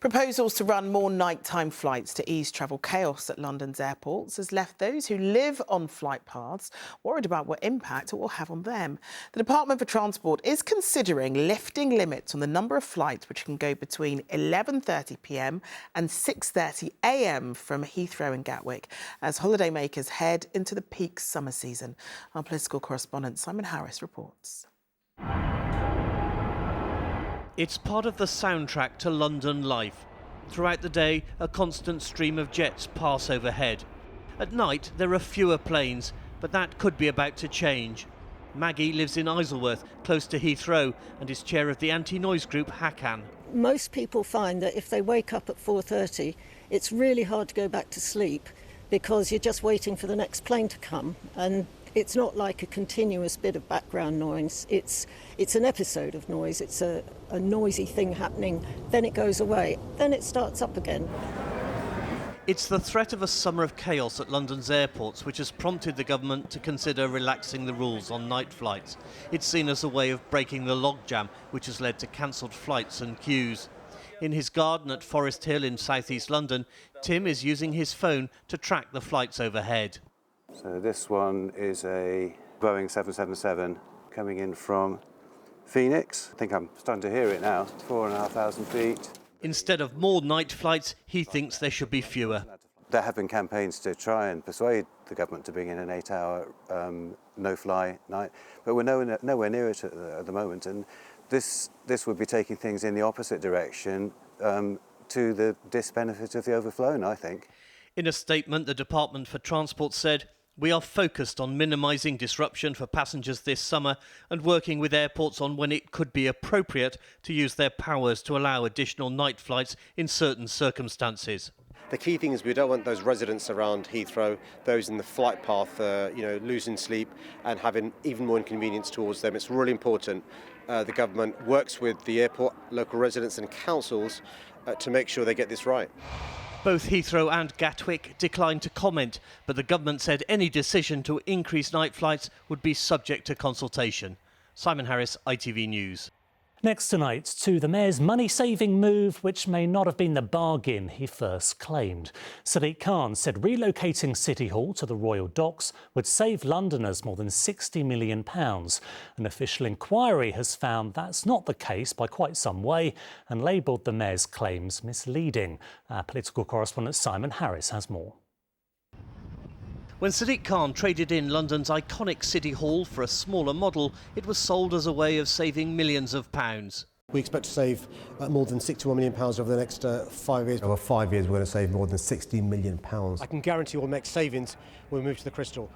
Proposals to run more nighttime flights to ease travel chaos at London's airports has left those who live on flight paths worried about what impact it will have on them. The Department for Transport is considering lifting limits on the number of flights which can go between 11:30 p.m. and 6:30 a.m. from Heathrow and Gatwick as holidaymakers head into the peak summer season. Our political correspondent Simon Harris reports. It's part of the soundtrack to London life. Throughout the day, a constant stream of jets pass overhead. At night, there are fewer planes, but that could be about to change. Maggie lives in Isleworth, close to Heathrow, and is chair of the anti-noise group HACAN. Most people find that if they wake up at 4:30, it's really hard to go back to sleep because you're just waiting for the next plane to come, and it's not like a continuous bit of background noise. It's an episode of noise. It's a noisy thing happening, then it goes away, then it starts up again. It's the threat of a summer of chaos at London's airports which has prompted the government to consider relaxing the rules on night flights. It's seen as a way of breaking the logjam, which has led to cancelled flights and queues. In his garden at Forest Hill in southeast London, Tim is using his phone to track the flights overhead. So this one is a Boeing 777 coming in from Phoenix. I think I'm starting to hear it now, 4,500 feet. Instead of more night flights, he thinks there should be fewer. There have been campaigns to try and persuade the government to bring in an 8-hour no-fly night, but we're nowhere near it at the moment, and this would be taking things in the opposite direction to the disbenefit of the overflown, I think. In a statement, the Department for Transport said, "We are focused on minimising disruption for passengers this summer and working with airports on when it could be appropriate to use their powers to allow additional night flights in certain circumstances." The key thing is we don't want those residents around Heathrow, those in the flight path, losing sleep and having even more inconvenience towards them. It's really important the government works with the airport, local residents and councils to make sure they get this right. Both Heathrow and Gatwick declined to comment, but the government said any decision to increase night flights would be subject to consultation. Simon Harris, ITV News. Next tonight, to the Mayor's money-saving move, which may not have been the bargain he first claimed. Sadiq Khan said relocating City Hall to the Royal Docks would save Londoners more than £60 million. An official inquiry has found that's not the case by quite some way and labelled the Mayor's claims misleading. Our political correspondent Simon Harris has more. When Sadiq Khan traded in London's iconic City Hall for a smaller model, it was sold as a way of saving millions of pounds. We expect to save more than £61 million over the next 5 years. Over 5 years, we're going to save more than £60 million. I can guarantee we'll make savings when we move to the Crystal.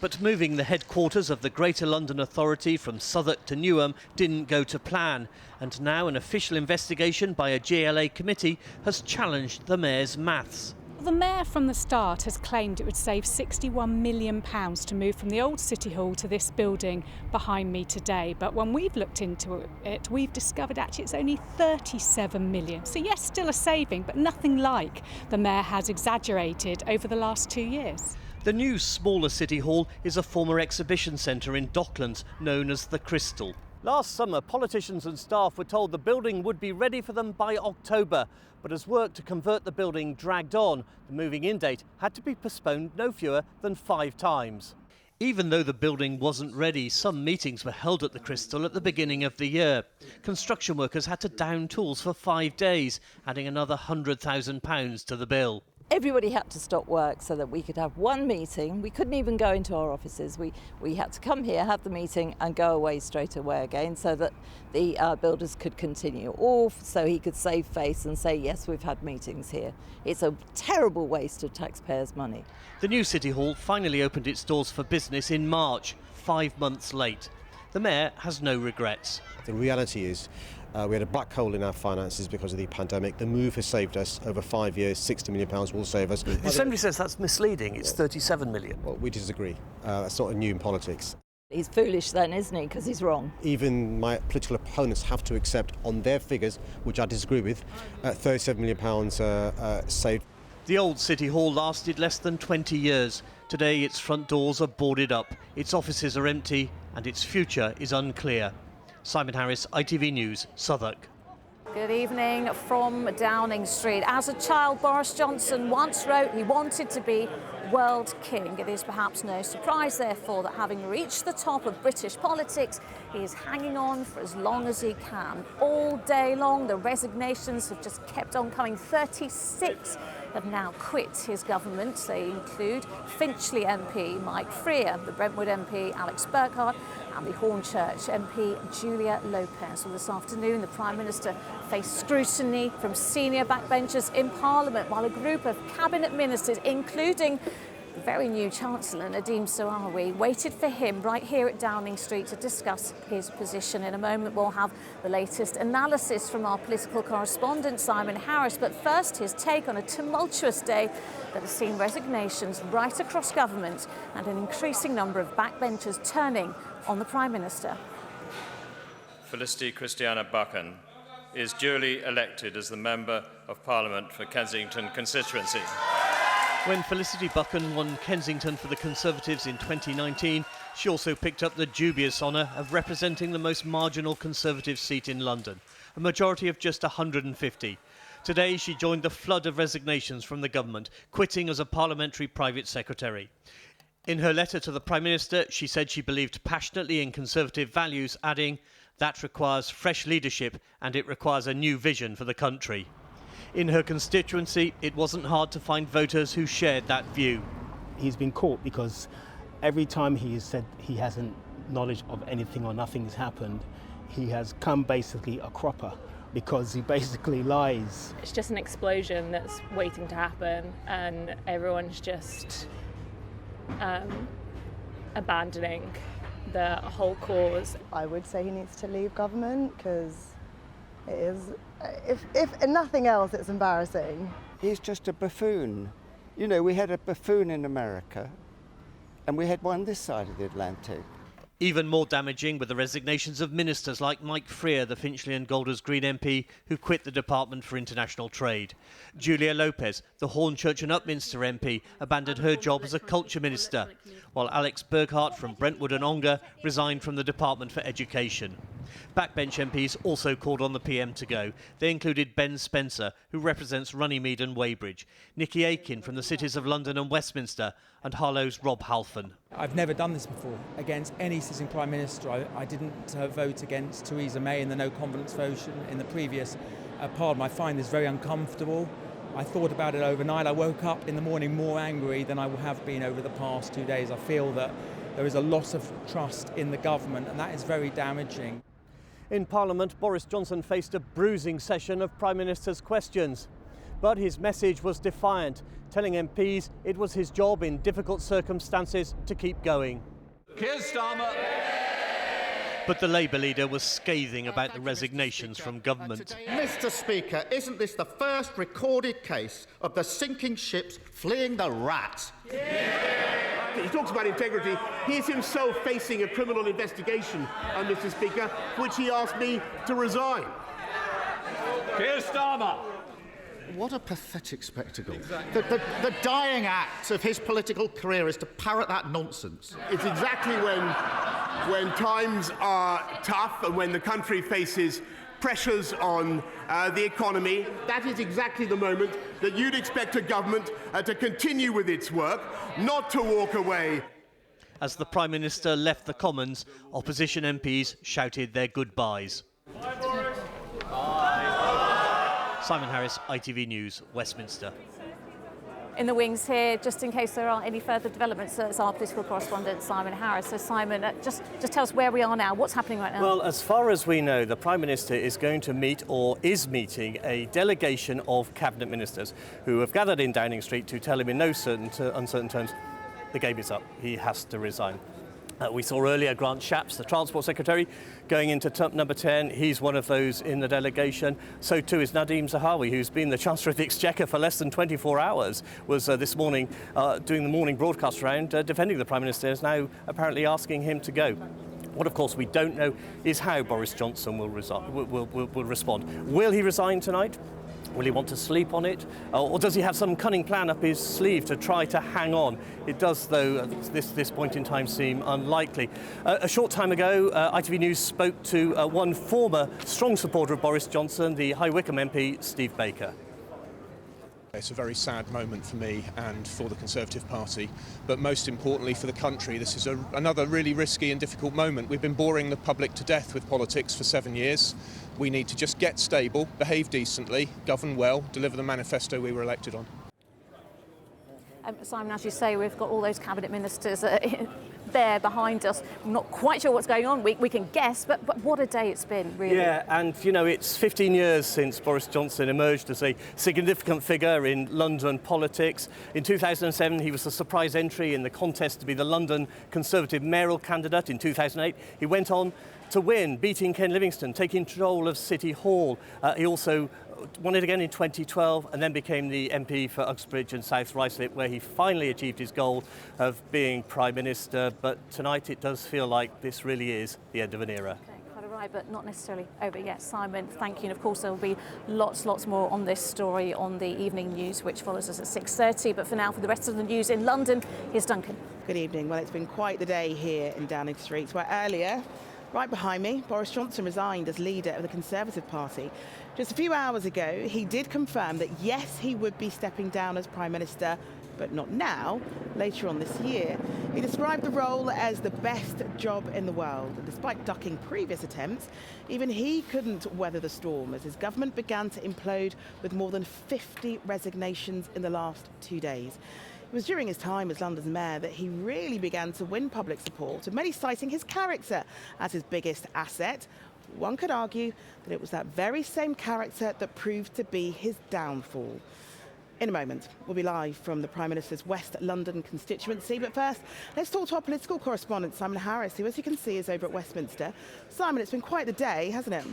But moving the headquarters of the Greater London Authority from Southwark to Newham didn't go to plan. And now an official investigation by a GLA committee has challenged the Mayor's maths. The Mayor from the start has claimed it would save £61 million to move from the old City Hall to this building behind me today. But when we've looked into it, we've discovered actually it's only £37 million. So yes, still a saving, but nothing like the Mayor has exaggerated over the last 2 years. The new, smaller City Hall is a former exhibition centre in Docklands known as the Crystal. Last summer, politicians and staff were told the building would be ready for them by October. But as work to convert the building dragged on, the moving-in date had to be postponed no fewer than 5 times. Even though the building wasn't ready, some meetings were held at the Crystal at the beginning of the year. Construction workers had to down tools for 5 days, adding another £100,000 to the bill. Everybody had to stop work so that we could have one meeting. We couldn't even go into our offices. We had to come here, have the meeting and go away straight away again so that the builders could continue, or so he could save face and say, yes, we've had meetings here. It's a terrible waste of taxpayers' money. The new City Hall finally opened its doors for business in March, 5 months late. The Mayor has no regrets. The reality is we had a black hole in our finances because of the pandemic. The move has saved us over 5 years. £60 million will save us. The Assembly says that's misleading. It's £37 million. Well, we disagree. That's not new in politics. He's foolish then, isn't he? Because he's wrong. Even my political opponents have to accept on their figures, which I disagree with, £37 million saved. The old City Hall lasted less than 20 years. Today its front doors are boarded up, its offices are empty and its future is unclear. Simon Harris, ITV News, Southwark. Good evening from Downing Street. As a child, Boris Johnson once wrote he wanted to be world king. It is perhaps no surprise, therefore, that having reached the top of British politics, he is hanging on for as long as he can. All day long, the resignations have just kept on coming. 36 have now quit his government. They include Finchley MP Mike Freer, the Brentwood MP Alex Burkhardt, and the Hornchurch MP Julia Lopez. Well, this afternoon, the Prime Minister faced scrutiny from senior backbenchers in Parliament, while a group of cabinet ministers, including the very new Chancellor Nadhim Zahawi, waited for him right here at Downing Street to discuss his position. In a moment, we'll have the latest analysis from our political correspondent, Simon Harris. But first, his take on a tumultuous day that has seen resignations right across government and an increasing number of backbenchers turning on the Prime Minister. Felicity Christiana Buchan is duly elected as the Member of Parliament for Kensington constituency. When Felicity Buchan won Kensington for the Conservatives in 2019, she also picked up the dubious honour of representing the most marginal Conservative seat in London, a majority of just 150. Today, she joined the flood of resignations from the government, quitting as a parliamentary private secretary. In her letter to the Prime Minister, she said she believed passionately in Conservative values, adding, "That requires fresh leadership and it requires a new vision for the country." In her constituency, it wasn't hard to find voters who shared that view. He's been caught because every time he has said he hasn't knowledge of anything or nothing has happened, he has come basically a cropper because he basically lies. It's just an explosion that's waiting to happen, and everyone's just abandoning the whole cause. I would say he needs to leave government because it is, if nothing else, it's embarrassing. He's just a buffoon. You know, we had a buffoon in America and we had one this side of the Atlantic. Even more damaging were the resignations of ministers like Mike Freer, the Finchley and Golders Green MP, who quit the Department for International Trade. Julia Lopez, the Hornchurch and Upminster MP, abandoned her job as a culture minister, while Alex Burkhardt from Brentwood and Ongar resigned from the Department for Education. Backbench MPs also called on the PM to go. They included Ben Spencer, who represents Runnymede and Weybridge, Nicky Aiken from the cities of London and Westminster, and Harlow's Rob Halfon. I've never done this before against any sitting Prime Minister. I didn't vote against Theresa May in the no confidence vote in the previous Parliament. I find this very uncomfortable. I thought about it overnight. I woke up in the morning more angry than I have been over the past 2 days. I feel that there is a loss of trust in the government, and that is very damaging. In Parliament, Boris Johnson faced a bruising session of Prime Minister's questions. But his message was defiant, telling MPs it was his job in difficult circumstances to keep going. Keir Starmer. But the Labour leader was scathing about the resignations from government. Mr. Speaker, isn't this the first recorded case of the sinking ships fleeing the rat? He talks about integrity. He is himself facing a criminal investigation, Mr. Speaker, for which he asked me to resign. Keir Starmer. What a pathetic spectacle. The dying act of his political career is to parrot that nonsense. It's exactly when times are tough and when the country faces pressures on the economy, that is exactly the moment that you'd expect a government to continue with its work, not to walk away. As the Prime Minister left the Commons, opposition MPs shouted their goodbyes. Bye, Boris. Simon Harris, ITV News, Westminster. In the wings here, just in case there are any further developments, it's our political correspondent, Simon Harris. So, Simon, just tell us where we are now. What's happening right now? Well, as far as we know, the Prime Minister is going to meet, or is meeting, a delegation of Cabinet Ministers who have gathered in Downing Street to tell him in no uncertain terms the game is up. He has to resign. We saw earlier Grant Shapps, the Transport Secretary, going into number 10. He's one of those in the delegation. So too is Nadhim Zahawi, who's been the Chancellor of the Exchequer for less than 24 hours, was this morning doing the morning broadcast round, defending the Prime Minister, is now apparently asking him to go. What, of course, we don't know is how Boris Johnson will respond. Will he resign tonight? Will he want to sleep on it? Or does he have some cunning plan up his sleeve to try to hang on? It does, though, at this point in time seem unlikely. A short time ago, ITV News spoke to one former strong supporter of Boris Johnson, the High Wycombe MP, Steve Baker. It's a very sad moment for me and for the Conservative Party, but most importantly for the country. This is another really risky and difficult moment. We've been boring the public to death with politics for 7 years. We need to just get stable, behave decently, govern well, deliver the manifesto we were elected on. Simon, as you say, we've got all those cabinet ministers there behind us. I'm not quite sure what's going on. We can guess, but what a day it's been, really. Yeah, and, you know, it's 15 years since Boris Johnson emerged as a significant figure in London politics. In 2007, he was a surprise entry in the contest to be the London Conservative mayoral candidate. In 2008, he went on to win, beating Ken Livingstone, taking control of City Hall. He also won it again in 2012 and then became the MP for Uxbridge and South Ruislip, where he finally achieved his goal of being Prime Minister. But tonight it does feel like this really is the end of an era. Okay, quite a ride, but not necessarily over yet. Simon, thank you. And of course, there will be lots more on this story on the evening news, which follows us at 6:30. But for now, for the rest of the news in London, here's Duncan. Good evening. Well, it's been quite the day here in Downing Street, where earlier, right behind me, Boris Johnson resigned as leader of the Conservative Party. Just a few hours ago, he did confirm that yes, he would be stepping down as Prime Minister, but not now, later on this year. He described the role as the best job in the world. And despite ducking previous attempts, even he couldn't weather the storm as his government began to implode with more than 50 resignations in the last 2 days. It was during his time as London's mayor that he really began to win public support, with many citing his character as his biggest asset. One could argue that it was that very same character that proved to be his downfall. In a moment, we'll be live from the Prime Minister's West London constituency. But first, let's talk to our political correspondent, Simon Harris, who, as you can see, is over at Westminster. Simon, it's been quite the day, hasn't it?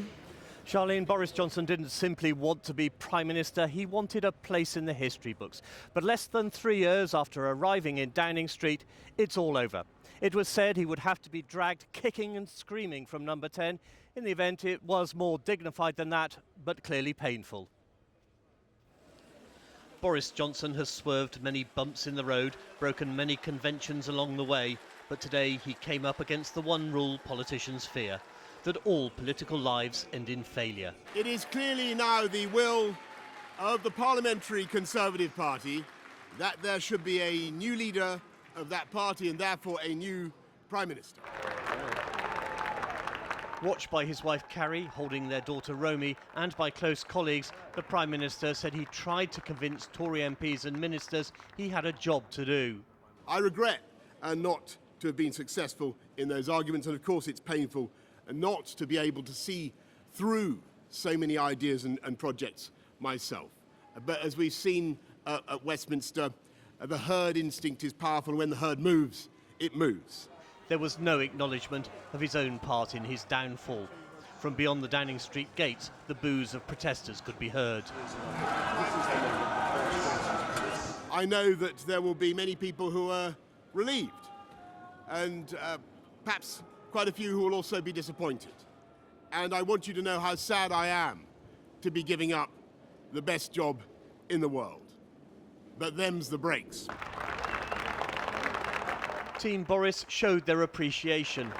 Charlene, Boris Johnson didn't simply want to be Prime Minister, he wanted a place in the history books. But less than 3 years after arriving in Downing Street, it's all over. It was said he would have to be dragged kicking and screaming from number 10. In the event, it was more dignified than that, but clearly painful. Boris Johnson has swerved many bumps in the road, broken many conventions along the way, but today he came up against the one rule politicians fear: that all political lives end in failure. It is clearly now the will of the Parliamentary Conservative Party that there should be a new leader of that party and therefore a new Prime Minister. Watched by his wife Carrie, holding their daughter Romy, and by close colleagues, the Prime Minister said he tried to convince Tory MPs and ministers he had a job to do. I regret not to have been successful in those arguments, and of course it's painful not to be able to see through so many ideas and projects myself. But as we've seen at Westminster, the herd instinct is powerful, and when the herd moves, it moves. There was no acknowledgement of his own part in his downfall. From beyond the Downing Street gates, the boos of protesters could be heard. I know that there will be many people who are relieved, and perhaps quite a few who will also be disappointed. And I want you to know how sad I am to be giving up the best job in the world. But them's the breaks. Team Boris showed their appreciation.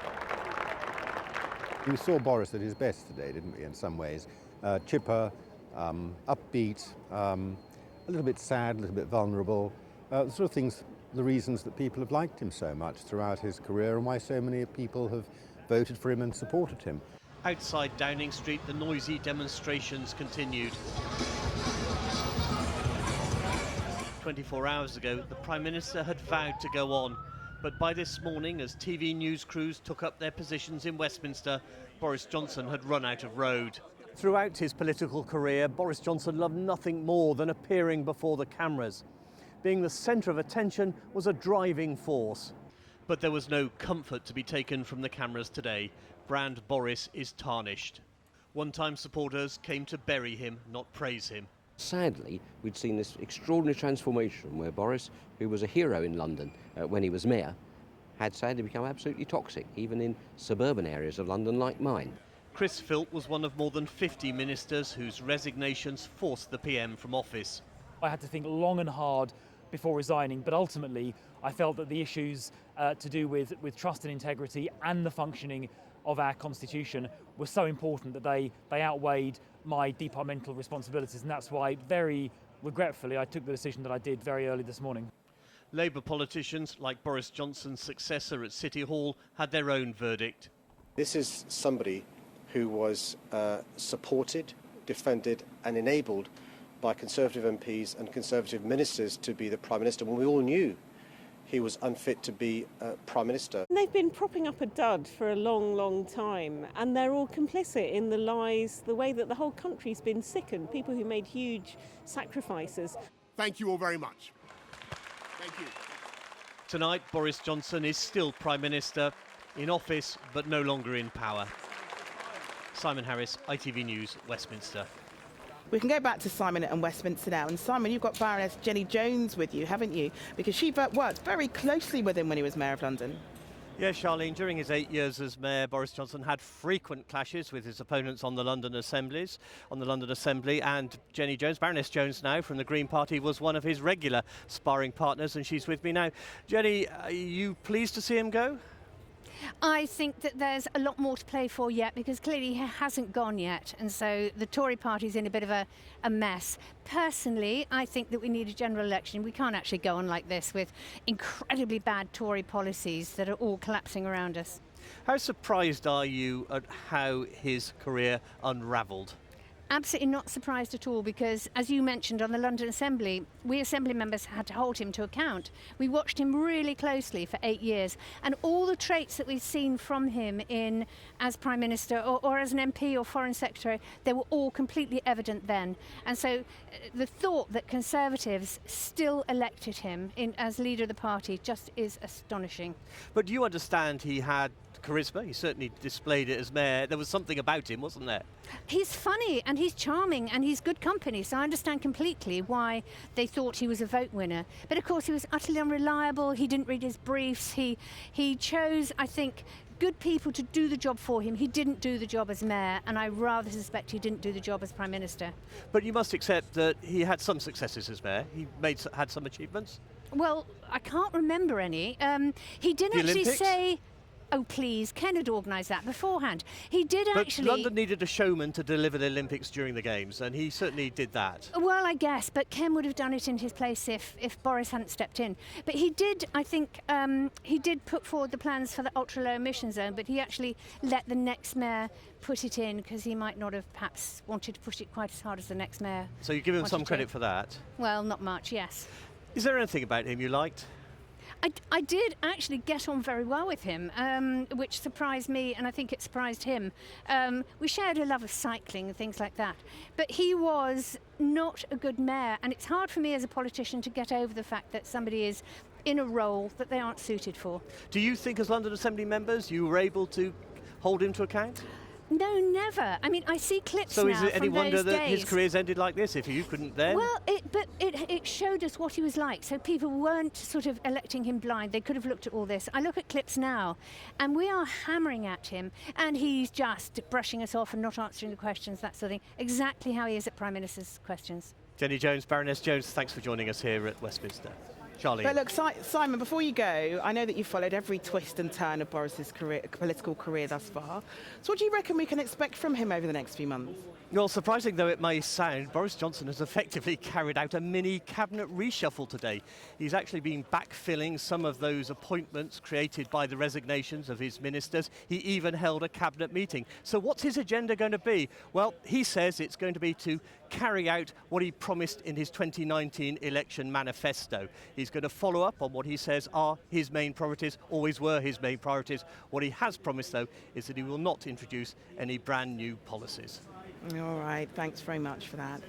We saw Boris at his best today, didn't we, in some ways? Chipper, upbeat, a little bit sad, a little bit vulnerable. The sort of things, the reasons that people have liked him so much throughout his career and why so many people have voted for him and supported him. Outside Downing Street, the noisy demonstrations continued. 24 hours ago, the Prime Minister had vowed to go on. But by this morning, as TV news crews took up their positions in Westminster, Boris Johnson had run out of road. Throughout his political career, Boris Johnson loved nothing more than appearing before the cameras. Being the centre of attention was a driving force. But there was no comfort to be taken from the cameras today. Brand Boris is tarnished. One-time supporters came to bury him, not praise him. Sadly, we'd seen this extraordinary transformation where Boris, who was a hero in London when he was mayor, had sadly become absolutely toxic, even in suburban areas of London like mine. Chris PHILP was one of more than 50 ministers whose resignations forced the PM from office. I had to think long and hard before resigning, but ultimately I felt that the issues to do with trust and integrity and the functioning of our constitution were so important that they outweighed my departmental responsibilities, and that's why, very regretfully, I took the decision that I did very early this morning. Labour politicians, like Boris Johnson's successor at City Hall, had their own verdict. This is somebody who was supported, defended and enabled by Conservative MPs and Conservative ministers to be the Prime Minister when we all knew he was unfit to be Prime Minister. They've been propping up a dud for a long, long time, and they're all complicit in the lies, the way that the whole country's been sickened, people who made huge sacrifices. Thank you all very much. Thank you. Tonight, Boris Johnson is still Prime Minister, in office but no longer in power. Simon Harris, ITV News, Westminster. We can go back to Simon and Westminster now. And Simon, you've got Baroness Jenny Jones with you, haven't you? Because she worked very closely with him when he was Mayor of London. Yeah, Charlene, during his 8 years as Mayor, Boris Johnson had frequent clashes with his opponents on the London Assembly, and Jenny Jones, Baroness Jones now from the Green Party, was one of his regular sparring partners, and she's with me now. Jenny, are you pleased to see him go? I think that there's a lot more to play for yet, because clearly he hasn't gone yet, and so the Tory party's in a bit of a mess. Personally, I think that we need a general election. We can't actually go on like this with incredibly bad Tory policies that are all collapsing around us. How surprised are you at how his career unravelled? Absolutely not surprised at all, because, as you mentioned, on the London Assembly, we Assembly members had to hold him to account. We watched him really closely for 8 years, and all the traits that we've seen from him as Prime Minister or as an MP or Foreign Secretary, they were all completely evident then. And so the thought that Conservatives still elected him as leader of the party just is astonishing. But you understand he had charisma. He certainly displayed it as Mayor. There was something about him, wasn't there? He's funny and he's charming and he's good company, so I understand completely why they thought he was a vote winner. But of course he was utterly unreliable. He didn't read his briefs. He chose, I think, good people to do the job for him. He didn't do the job as Mayor, and I rather suspect he didn't do the job as Prime Minister. But you must accept that he had some successes as Mayor. He had some achievements. Well, I can't remember any. He didn't actually say... Oh, please, Ken had organised that beforehand. He did actually... But London needed a showman to deliver the Olympics during the Games, and he certainly did that. Well, I guess, but Ken would have done it in his place if Boris hadn't stepped in. But he did, I think, he did put forward the plans for the ultra-low emission zone, but he actually let the next Mayor put it in, because he might not have perhaps wanted to push it quite as hard as the next Mayor. So you give him some credit for that? Well, not much, yes. Is there anything about him you liked? I did actually get on very well with him, which surprised me, and I think it surprised him. We shared a love of cycling and things like that. But he was not a good mayor, and it's hard for me as a politician to get over the fact that somebody is in a role that they aren't suited for. Do you think, as London Assembly members, you were able to hold him to account? No, never. I mean, I see clips now from those days. So is it any wonder that his career's ended like this, if you couldn't then? Well, it showed us what he was like, so people weren't sort of electing him blind. They could have looked at all this. I look at clips now, and we are hammering at him, and he's just brushing us off and not answering the questions, that sort of thing. Exactly how he is at Prime Minister's questions. Jenny Jones, Baroness Jones, thanks for joining us here at Westminster. Charlie. But look, Simon, before you go, I know that you've followed every twist and turn of Boris's political career thus far. So what do you reckon we can expect from him over the next few months? Well, surprising though it may sound, Boris Johnson has effectively carried out a mini cabinet reshuffle today. He's actually been backfilling some of those appointments created by the resignations of his ministers. He even held a cabinet meeting. So what's his agenda going to be? Well, he says it's going to be to carry out what he promised in his 2019 election manifesto. He's going to follow up on what he says are his main priorities, always were his main priorities. What he has promised, though, is that he will not introduce any brand new policies. All right, thanks very much for that.